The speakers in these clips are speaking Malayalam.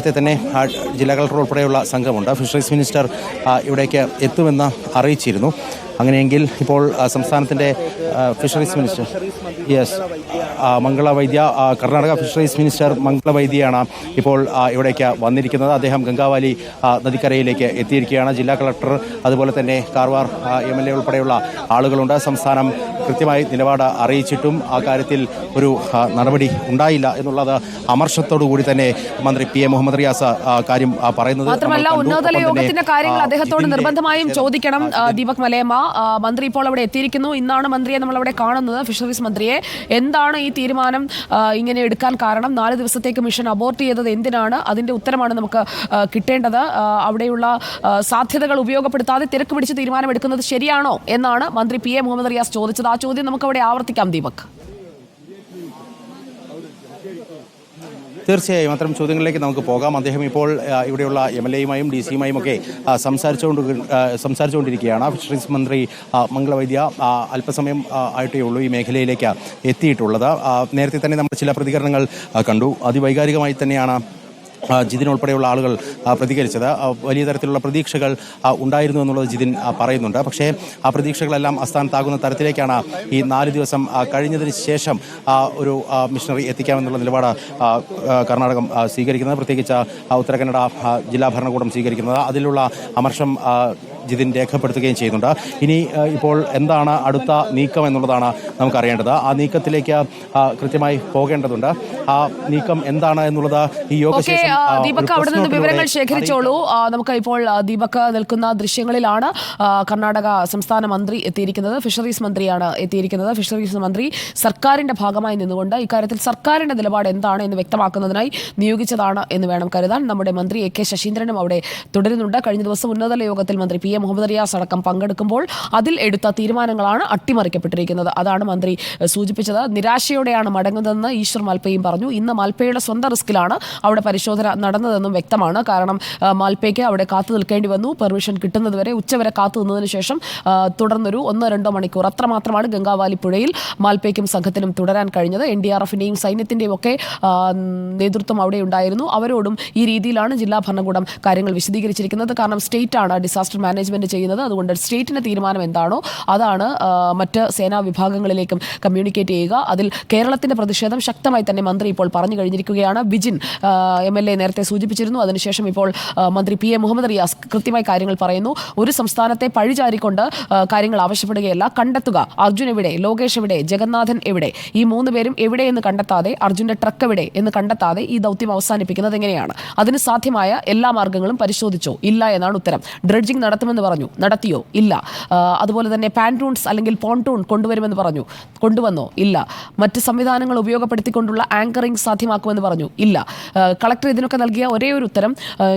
നേരത്തെ തന്നെ ജില്ലാ കളക്ടർ ഉൾപ്പെടെയുള്ള സംഘമുണ്ട്. ഫിഷറീസ് മിനിസ്റ്റർ ഇവിടേക്ക് എത്തുമെന്ന് അറിയിച്ചിരുന്നു. അങ്ങനെയെങ്കിൽ ഇപ്പോൾ സംസ്ഥാനത്തിൻ്റെ ഫിഷറീസ് മിനിസ്റ്റർ മംഗള വൈദ്യ, കർണാടക ഫിഷറീസ് മിനിസ്റ്റർ മംഗള വൈദ്യയാണ് ഇപ്പോൾ ഇവിടേക്ക് വന്നിരിക്കുന്നത്. അദ്ദേഹം ഗംഗാവാലി നദിക്കരയിലേക്ക് എത്തിയിരിക്കുകയാണ്. ജില്ലാ കളക്ടർ അതുപോലെ തന്നെ കാർവാർ MLA ഉൾപ്പെടെയുള്ള ആളുകളുണ്ട്. സംസ്ഥാനം കൃത്യമായി നിലപാട് അറിയിച്ചിട്ടും ആ കാര്യത്തിൽ ഒരു നടപടി ഉണ്ടായില്ല എന്നുള്ളത് അമർഷത്തോടുകൂടി തന്നെ മന്ത്രി PM മുഹമ്മദ് റിയാസ് കാര്യം പറയുന്നത്. മാത്രമല്ല, ഉന്നതതല യോഗത്തിന്റെ കാര്യങ്ങൾ അദ്ദേഹത്തോട് നിർബന്ധമായും ചോദിക്കണം. ദീപക് മലയമ്മ, മന്ത്രി ഇപ്പോൾ അവിടെ എത്തിയിരിക്കുന്നു. ഇന്നാണ് മന്ത്രിയെ നമ്മൾ അവിടെ കാണുന്നത്, ഫിഷറീസ് മന്ത്രിയെ. എന്താണ് ഈ തീരുമാനം ഇങ്ങനെ എടുക്കാൻ കാരണം? 4 ദിവസത്തേക്ക് മിഷൻ അബോർട്ട് ചെയ്തത് എന്തിനാണ്? അതിന്റെ ഉത്തരമാണ് നമുക്ക് കിട്ടേണ്ടത്. അവിടെയുള്ള സാധ്യതകൾ ഉപയോഗപ്പെടുത്താതെ തിരക്ക് പിടിച്ച് തീരുമാനമെടുക്കുന്നത് ശരിയാണോ എന്നാണ് മന്ത്രി PM മുഹമ്മദ് റിയാസ് ചോദിച്ചത്. ആ ചോദ്യം നമുക്ക് അവിടെ ആവർത്തിക്കാം. ദീപക്, തീർച്ചയായും അത്തരം ചോദ്യങ്ങളിലേക്ക് നമുക്ക് പോകാം. അദ്ദേഹം ഇപ്പോൾ ഇവിടെയുള്ള MLA-യുമായും DC-യുമായും ഒക്കെ സംസാരിച്ചുകൊണ്ടിരിക്കുകയാണ്. ഫിഷറീസ് മന്ത്രി മംഗളവൈദ്യ അല്പസമയം ആയിട്ടേ ഉള്ളൂ ഈ മേഖലയിലേക്ക് എത്തിയിട്ടുള്ളത്. നേരത്തെ തന്നെ നമ്മൾ ചില പ്രതികരണങ്ങൾ കണ്ടു. അതിവൈകാരികമായി തന്നെയാണ് ജിതിൻ ഉൾപ്പെടെയുള്ള ആളുകൾ പ്രതികരിച്ചത്. വലിയ തരത്തിലുള്ള പ്രതീക്ഷകൾ ഉണ്ടായിരുന്നു എന്നുള്ളത് ജിതിൻ പറയുന്നുണ്ട്. പക്ഷേ ആ പ്രതീക്ഷകളെല്ലാം അസ്ഥാനത്താകുന്ന തരത്തിലേക്കാണ് ഈ 4 ദിവസം കഴിഞ്ഞതിന് ശേഷം ഒരു മിഷനറി എത്തിക്കാമെന്നുള്ള നിലപാട് കർണാടകം സ്വീകരിക്കുന്നത്, പ്രത്യേകിച്ച് ഉത്തര കന്നഡ ജില്ലാ ഭരണകൂടം സ്വീകരിക്കുന്നത്. അതിലുള്ള അമർഷം ജിതിൻ രേഖപ്പെടുത്തുകയും ചെയ്യുന്നുണ്ട്. ഇനി ഇപ്പോൾ എന്താണ് അടുത്ത നീക്കം എന്നുള്ളതാണ് നമുക്കറിയേണ്ടത്. ആ നീക്കത്തിലേക്ക് കൃത്യമായി പോകേണ്ടതുണ്ട്. ആ നീക്കം എന്താണ് എന്നുള്ളത് ഈ യോഗശേഷം ദീപക് അവിടെ നിന്ന് വിവരങ്ങൾ ശേഖരിച്ചോളൂ. നമുക്ക് ഇപ്പോൾ ദീപക് നിൽക്കുന്ന ദൃശ്യങ്ങളിലാണ് കർണാടക സംസ്ഥാന മന്ത്രി എത്തിയിരിക്കുന്നത്. ഫിഷറീസ് മന്ത്രിയാണ് എത്തിയിരിക്കുന്നത്. ഫിഷറീസ് മന്ത്രി സർക്കാരിന്റെ ഭാഗമായി നിന്നുകൊണ്ട് ഇക്കാര്യത്തിൽ സർക്കാരിന്റെ നിലപാട് എന്താണ് എന്ന് വ്യക്തമാക്കുന്നതിനായി നിയോഗിച്ചതാണ് എന്ന് വേണം കരുതാൻ. നമ്മുടെ മന്ത്രി AK ശശീന്ദ്രനും അവിടെ തുടരുന്നുണ്ട്. കഴിഞ്ഞ ദിവസം ഉന്നതതല യോഗത്തിൽ മന്ത്രി PM മുഹമ്മദ് റിയാസ് അടക്കം പങ്കെടുക്കുമ്പോൾ അതിൽ എടുത്ത തീരുമാനങ്ങളാണ് അട്ടിമറിക്കപ്പെട്ടിരിക്കുന്നത്. അതാണ് മന്ത്രി സൂചിപ്പിച്ചത്. നിരാശയോടെയാണ് മടങ്ങുന്നതെന്ന് ഈശ്വർ മാൽപ്പയും പറഞ്ഞു. ഇന്ന് മാൽപ്പയുടെ സ്വന്തം റിസ്കിലാണ് അവിടെ പരിശോധന നടന്നതെന്നും വ്യക്തമാണ്. കാരണം മാൽപ്പയ്ക്ക് അവിടെ കാത്തു നിൽക്കേണ്ടി വന്നു. പെർമിഷൻ കിട്ടുന്നതുവരെ ഉച്ചവരെ കാത്തു നിന്നതിന് ശേഷം തുടർന്നൊരു 1-2 മണിക്കൂർ അത്രമാത്രമാണ് ഗംഗാവാലി പുഴയിൽ മാൽപ്പയ്ക്കും സംഘത്തിനും തുടരാൻ കഴിഞ്ഞത്. NDRF-ന്റെയും സൈന്യത്തിന്റെയും ഒക്കെ നേതൃത്വം അവിടെ ഉണ്ടായിരുന്നു. അവരോടും ഈ രീതിയിലാണ് ജില്ലാ ഭരണകൂടം കാര്യങ്ങൾ വിശദീകരിച്ചിരിക്കുന്നത്. കാരണം സ്റ്റേറ്റ് ആണ് ഡിസാസ്റ്റർ മാനേജ്മെന്റ് ചെയ്യുന്നത്. അതുകൊണ്ട് സ്റ്റേറ്റിന്റെ തീരുമാനം എന്താണോ അതാണ് മറ്റ് സേനാ വിഭാഗങ്ങളിലേക്കും കമ്മ്യൂണിക്കേറ്റ് ചെയ്യുക. അതിൽ കേരളത്തിന്റെ പ്രതിഷേധം ശക്തമായി തന്നെ മന്ത്രി ഇപ്പോൾ പറഞ്ഞു കഴിഞ്ഞിരിക്കുകയാണ്. വിജിൻ MLA നേരത്തെ സൂചിപ്പിച്ചിരുന്നു. അതിനുശേഷം ഇപ്പോൾ മന്ത്രി PM മുഹമ്മദ് റിയാസ് കൃത്യമായി കാര്യങ്ങൾ പറയുന്നു. ഒരു സംസ്ഥാനത്തെ പഴിചാരിക്കൊണ്ട് കാര്യങ്ങൾ ആവശ്യപ്പെടുകയല്ല, കണ്ടെത്തുക. അർജുൻ എവിടെ, ലോകേഷ് എവിടെ, ജഗന്നാഥൻ എവിടെ, ഈ 3 പേരും എവിടെ എന്ന് കണ്ടെത്താതെ, അർജുന്റെ ട്രക്ക് എവിടെ എന്ന് കണ്ടെത്താതെ ഈ ദൗത്യം അവസാനിപ്പിക്കുന്നത് എങ്ങനെയാണ്? അതിന് സാധ്യമായ എല്ലാ മാർഗ്ഗങ്ങളും പരിശോധിച്ചോ? ഇല്ല എന്നാണ് ഉത്തരം. ഡ്രഡ്ജിംഗ് നടത്തുമെന്ന് പറഞ്ഞു, നടത്തിയോ? ഇല്ല. അതുപോലെ തന്നെ പാൻറ്റൂൺസ് അല്ലെങ്കിൽ പോൺടൂൺ കൊണ്ടുവരുമെന്ന് പറഞ്ഞു, കൊണ്ടുവന്നോ? ഇല്ല. മറ്റ് സംവിധാനങ്ങൾ ഉപയോഗപ്പെടുത്തിക്കൊണ്ടുള്ള ആങ്കറിംഗ് സാധ്യമാക്കുമെന്ന് പറഞ്ഞു, ഇല്ല. കളക്ടർ ഇതിനൊക്കെ നൽകിയ ഒരേ ഒരു ഉത്തരം,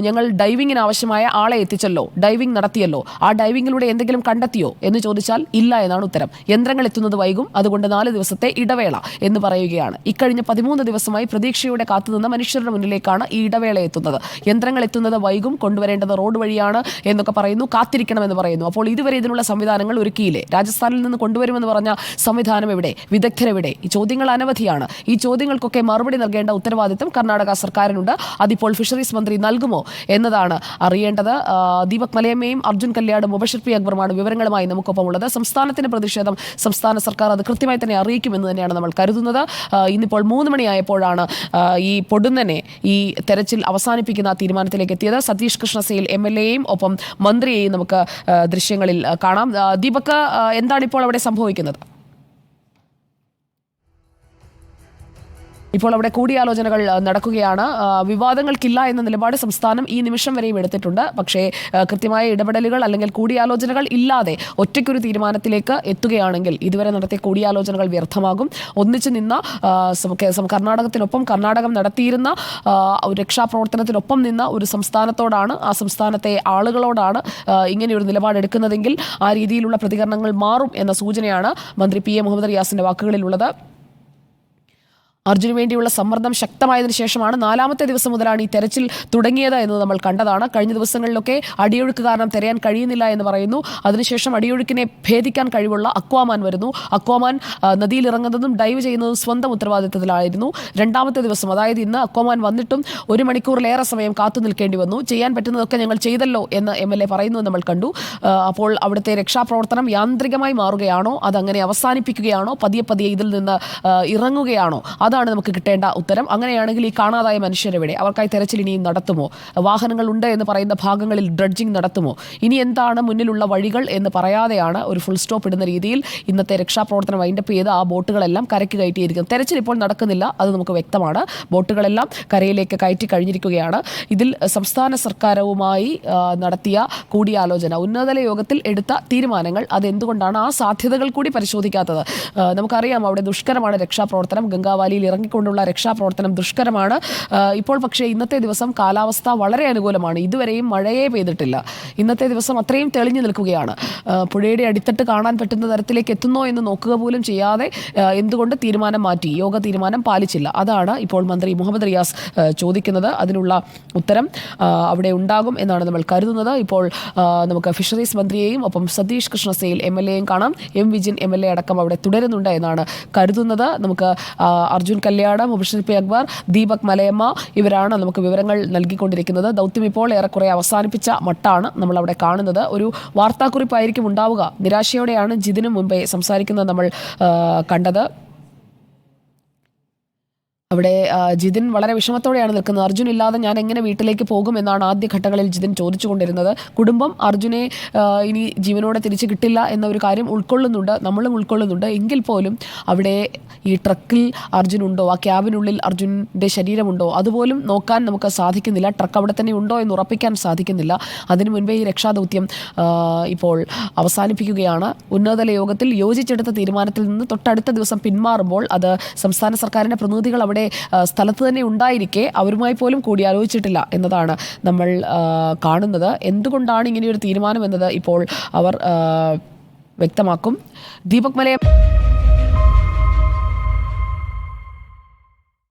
ഞങ്ങൾ ഡൈവിങ്ങിന് ആവശ്യമായ ആളെ എത്തിച്ചല്ലോ, ഡൈവിംഗ് നടത്തിയല്ലോ, ആ ഡൈവിങ്ങിലൂടെ എന്തെങ്കിലും കണ്ടെത്തിയോ എന്ന് ചോദിച്ചാൽ ഇല്ല എന്നാണ് ഉത്തരം. യന്ത്രങ്ങൾ എത്തുന്നത് വൈകും, അതുകൊണ്ട് 4 ദിവസത്തെ ഇടവേള എന്ന് പറയുകയാണ്. ഇക്കഴിഞ്ഞ 13 ദിവസമായി പ്രതീക്ഷയോടെ കാത്തുനിന്ന മനുഷ്യരുടെ മുന്നിലേക്കാണ് ഈ ഇടവേള എത്തുന്നത്. യന്ത്രങ്ങൾ എത്തുന്നത് വൈകും, കൊണ്ടുവരേണ്ടത് റോഡ് വഴിയാണ് എന്നൊക്കെ പറയുന്നു, കാത്തിരിക്കണമെന്ന് പറയുന്നു. അപ്പോൾ ഇതുവരെ ഇതിനുള്ള സംവിധാനങ്ങൾ ഒരുക്കിയില്ലേ? രാജസ്ഥാനിൽ നിന്ന് കൊണ്ടുവരുമെന്ന് പറഞ്ഞ സംവിധാനം എവിടെ? വിദഗ്ധരെവിടെ? ഈ ചോദ്യങ്ങൾ അനവധിയാണ്. ഈ ചോദ്യങ്ങൾക്കൊക്കെ മറുപടി നൽകേണ്ട ഉത്തരവാദിത്തം കർണാടക സർക്കാരിനുണ്ട്. അതിപ്പോൾ ഫിഷറീസ് മന്ത്രി നൽകുമോ എന്നതാണ് അറിയേണ്ടത്. ദീപക് മലയമ്മയും അർജുൻ കല്യാടും മുബഷിർ P. അക്ബറുമാണ് വിവരങ്ങളുമായി നമുക്കൊപ്പം ഉള്ളത്. സംസ്ഥാനത്തിന്റെ പ്രതിഷേധം സംസ്ഥാന സർക്കാർ അത് കൃത്യമായി തന്നെ അറിയിക്കുമെന്ന് തന്നെയാണ് നമ്മൾ കരുതുന്നത്. ഇന്നിപ്പോൾ 3 മണിയായപ്പോഴാണ് ഈ പൊടുന്നനെ ഈ തെരച്ചിൽ അവസാനിപ്പിക്കുന്ന തീരുമാനത്തിലേക്ക് എത്തിയത്. സതീഷ് കൃഷ്ണസേൽ MLA-യും ഒപ്പം മന്ത്രിയെയും നമുക്ക് ദൃശ്യങ്ങളിൽ കാണാം. ദീപക്, എന്താണ് ഇപ്പോൾ അവിടെ സംഭവിക്കുന്നത്? ഇപ്പോൾ അവിടെ കൂടിയാലോചനകൾ നടക്കുകയാണ്. വിവാദങ്ങൾക്കില്ല എന്ന നിലപാട് സംസ്ഥാനം ഈ നിമിഷം വരെയും എടുത്തിട്ടുണ്ട്. പക്ഷേ കൃത്യമായ ഇടപെടലുകൾ അല്ലെങ്കിൽ കൂടിയാലോചനകൾ ഇല്ലാതെ ഒറ്റയ്ക്കൊരു തീരുമാനത്തിലേക്ക് എത്തുകയാണെങ്കിൽ ഇതുവരെ നടത്തിയ കൂടിയാലോചനകൾ വ്യർത്ഥമാകും. ഒന്നിച്ചു നിന്ന കർണാടകത്തിനൊപ്പം കർണാടകം നടത്തിയിരുന്ന രക്ഷാപ്രവർത്തനത്തിനൊപ്പം നിന്ന ഒരു സംസ്ഥാനത്തോടാണ്, ആ സംസ്ഥാനത്തെ ആളുകളോടാണ് ഇങ്ങനെയൊരു നിലപാടെടുക്കുന്നതെങ്കിൽ ആ രീതിയിലുള്ള പ്രതികരണങ്ങൾ മാറും എന്ന സൂചനയാണ് മന്ത്രി PM മുഹമ്മദ് റിയാസിന്റെ വാക്കുകളിലുള്ളത്. അർജുന് വേണ്ടിയുള്ള സമ്മർദ്ദം ശക്തമായതിനു ശേഷമാണ് 4ാമത്തെ ദിവസം മുതലാണ് ഈ തെരച്ചിൽ തുടങ്ങിയത് എന്ന് നമ്മൾ കണ്ടതാണ്. കഴിഞ്ഞ ദിവസങ്ങളിലൊക്കെ അടിയൊഴുക്ക് കാരണം തിരയാൻ കഴിയുന്നില്ല എന്ന് പറയുന്നു. അതിനുശേഷം അടിയൊഴുക്കിനെ ഭേദിക്കാൻ കഴിവുള്ള അക്വാമാൻ വരുന്നു. അക്വാമാൻ നദിയിൽ ഇറങ്ങുന്നതും ഡൈവ് ചെയ്യുന്നതും സ്വന്തം ഉത്തരവാദിത്തത്തിലായിരുന്നു. 2ാമത്തെ ദിവസം, അതായത് ഇന്ന് അക്വാമാൻ വന്നിട്ടും 1 മണിക്കൂറിലേറെ സമയം കാത്തു നിൽക്കേണ്ടി വന്നു. ചെയ്യാൻ പറ്റുന്നതൊക്കെ ഞങ്ങൾ ചെയ്തല്ലോ എന്ന് MLA പറയുന്നു നമ്മൾ കണ്ടു. അപ്പോൾ അവിടുത്തെ രക്ഷാപ്രവർത്തനം യാന്ത്രികമായി മാറുകയാണോ, അതങ്ങനെ അവസാനിപ്പിക്കുകയാണോ, പതിയെ പതിയെ ഇതിൽ നിന്ന് ഇറങ്ങുകയാണോ? അതാണ് നമുക്ക് കിട്ടേണ്ട ഉത്തരം. അങ്ങനെയാണെങ്കിൽ ഈ കാണാതായ മനുഷ്യരെവിടെ? അവർക്കായി തെരച്ചിൽ ഇനിയും നടത്തുമോ? വാഹനങ്ങളുണ്ട് എന്ന് പറയുന്ന ഭാഗങ്ങളിൽ ഡ്രഡ്ജിംഗ് നടത്തുമോ? ഇനി എന്താണ് മുന്നിലുള്ള വഴികൾ എന്ന് പറയാതെയാണ് ഒരു ഫുൾ സ്റ്റോപ്പ് ഇടുന്ന രീതിയിൽ ഇന്നത്തെ രക്ഷാപ്രവർത്തനം വൈൻഡപ്പ് ചെയ്ത് ആ ബോട്ടുകളെല്ലാം കരയ്ക്ക് കയറ്റിയിരിക്കുന്നത്. തെരച്ചിൽ ഇപ്പോൾ നടക്കുന്നില്ല, അത് നമുക്ക് വ്യക്തമാണ്. ബോട്ടുകളെല്ലാം കരയിലേക്ക് കയറ്റി കഴിഞ്ഞിരിക്കുകയാണ്. ഇതിൽ സംസ്ഥാന സർക്കാരുമായി നടത്തിയ കൂടിയാലോചന, ഉന്നതതല യോഗത്തിൽ എടുത്ത തീരുമാനങ്ങൾ, അതെന്തുകൊണ്ടാണ് ആ സാധ്യതകൾ കൂടി പരിശോധിക്കാത്തത്? നമുക്കറിയാം അവിടെ ദുഷ്കരമാണ് രക്ഷാപ്രവർത്തനം. ഗംഗാവാലിയിൽ ഇറങ്ങിക്കൊണ്ടുള്ള രക്ഷാപ്രവർത്തനം ദുഷ്കരമാണ്. ഇപ്പോൾ പക്ഷേ ഇന്നത്തെ ദിവസം കാലാവസ്ഥ വളരെ അനുകൂലമാണ്. ഇതുവരെയും മഴയേ പെയ്തിട്ടില്ല. ഇന്നത്തെ ദിവസം അത്രയും തെളിഞ്ഞു നിൽക്കുകയാണ്. പുഴയുടെ അടിത്തട്ട് കാണാൻ പറ്റുന്ന തരത്തിലേക്ക് എത്തുന്നോ എന്ന് നോക്കുക പോലും ചെയ്യാതെ എന്തുകൊണ്ട് തീരുമാനം മാറ്റി? യോഗ തീരുമാനം പാലിച്ചില്ല. അതാണ് ഇപ്പോൾ മന്ത്രി മുഹമ്മദ് റിയാസ് ചോദിക്കുന്നത്. അതിനുള്ള ഉത്തരം അവിടെ ഉണ്ടാകും എന്നാണ് നമ്മൾ കരുതുന്നത്. ഇപ്പോൾ നമുക്ക് ഫിഷറീസ് മന്ത്രിയെയും ഒപ്പം സതീഷ് കൃഷ്ണസേൽ MLAയും കാണാം. വിജിൻ MLA അടക്കം അവിടെ തുടരുന്നുണ്ട് എന്നാണ് കരുതുന്നത്. നമുക്ക് അർജുൻ കല്യാട്, മുബഷിർ പി അക്ബർ, ദീപക് മലയമ്മ, ഇവരാണ് നമുക്ക് വിവരങ്ങൾ നൽകിക്കൊണ്ടിരിക്കുന്നത്. ദൗത്യം ഇപ്പോൾ ഏറെക്കുറെ അവസാനിപ്പിച്ച മട്ടാണ് നമ്മൾ അവിടെ കാണുന്നത്. ഒരു വാർത്താക്കുറിപ്പായിരിക്കും ഉണ്ടാവുക. നിരാശയോടെയാണ് ജിതിന് മുമ്പേ സംസാരിക്കുന്നത് നമ്മൾ കണ്ടത്. അവിടെ ജിതിൻ വളരെ വിഷമത്തോടെയാണ് നിൽക്കുന്നത്. അർജുൻ ഇല്ലാതെ ഞാൻ എങ്ങനെ വീട്ടിലേക്ക് പോകും എന്നാണ് ആദ്യഘട്ടങ്ങളിൽ ജിതിൻ ചോദിച്ചുകൊണ്ടിരുന്നത്. കുടുംബം അർജുനെ ഇനി ജീവനോടെ തിരിച്ചു കിട്ടില്ല എന്ന ഒരു കാര്യം ഉൾക്കൊള്ളുന്നുണ്ട്, നമ്മളും ഉൾക്കൊള്ളുന്നുണ്ട്. എങ്കിൽ പോലും അവിടെ ഈ ട്രക്കിൽ അർജുനുണ്ടോ, ആ ക്യാബിനുള്ളിൽ അർജുൻ്റെ ശരീരമുണ്ടോ, അതുപോലും നോക്കാൻ നമുക്ക് സാധിക്കുന്നില്ല. ട്രക്ക് അവിടെ തന്നെ ഉണ്ടോ എന്ന് ഉറപ്പിക്കാൻ സാധിക്കുന്നില്ല. അതിനു മുൻപേ ഈ രക്ഷാദൗത്യം ഇപ്പോൾ അവസാനിപ്പിക്കുകയാണ്. ഉന്നതതല യോഗത്തിൽ യോജിച്ചെടുത്ത തീരുമാനത്തിൽ നിന്ന് തൊട്ടടുത്ത ദിവസം പിന്മാറുമ്പോൾ അത് സംസ്ഥാന സർക്കാരിൻ്റെ പ്രതിനിധികൾ അവിടെ സ്ഥലത്ത് തന്നെ ഉണ്ടായിരിക്കെ അവരുമായി പോലും കൂടിയാലോചിച്ചിട്ടില്ല എന്നതാണ് നമ്മൾ കാണുന്നത്. എന്തുകൊണ്ടാണ് ഇങ്ങനെയൊരു തീരുമാനം എന്നത് ഇപ്പോൾ അവർ വ്യക്തമാക്കും. ദീപക് മലയ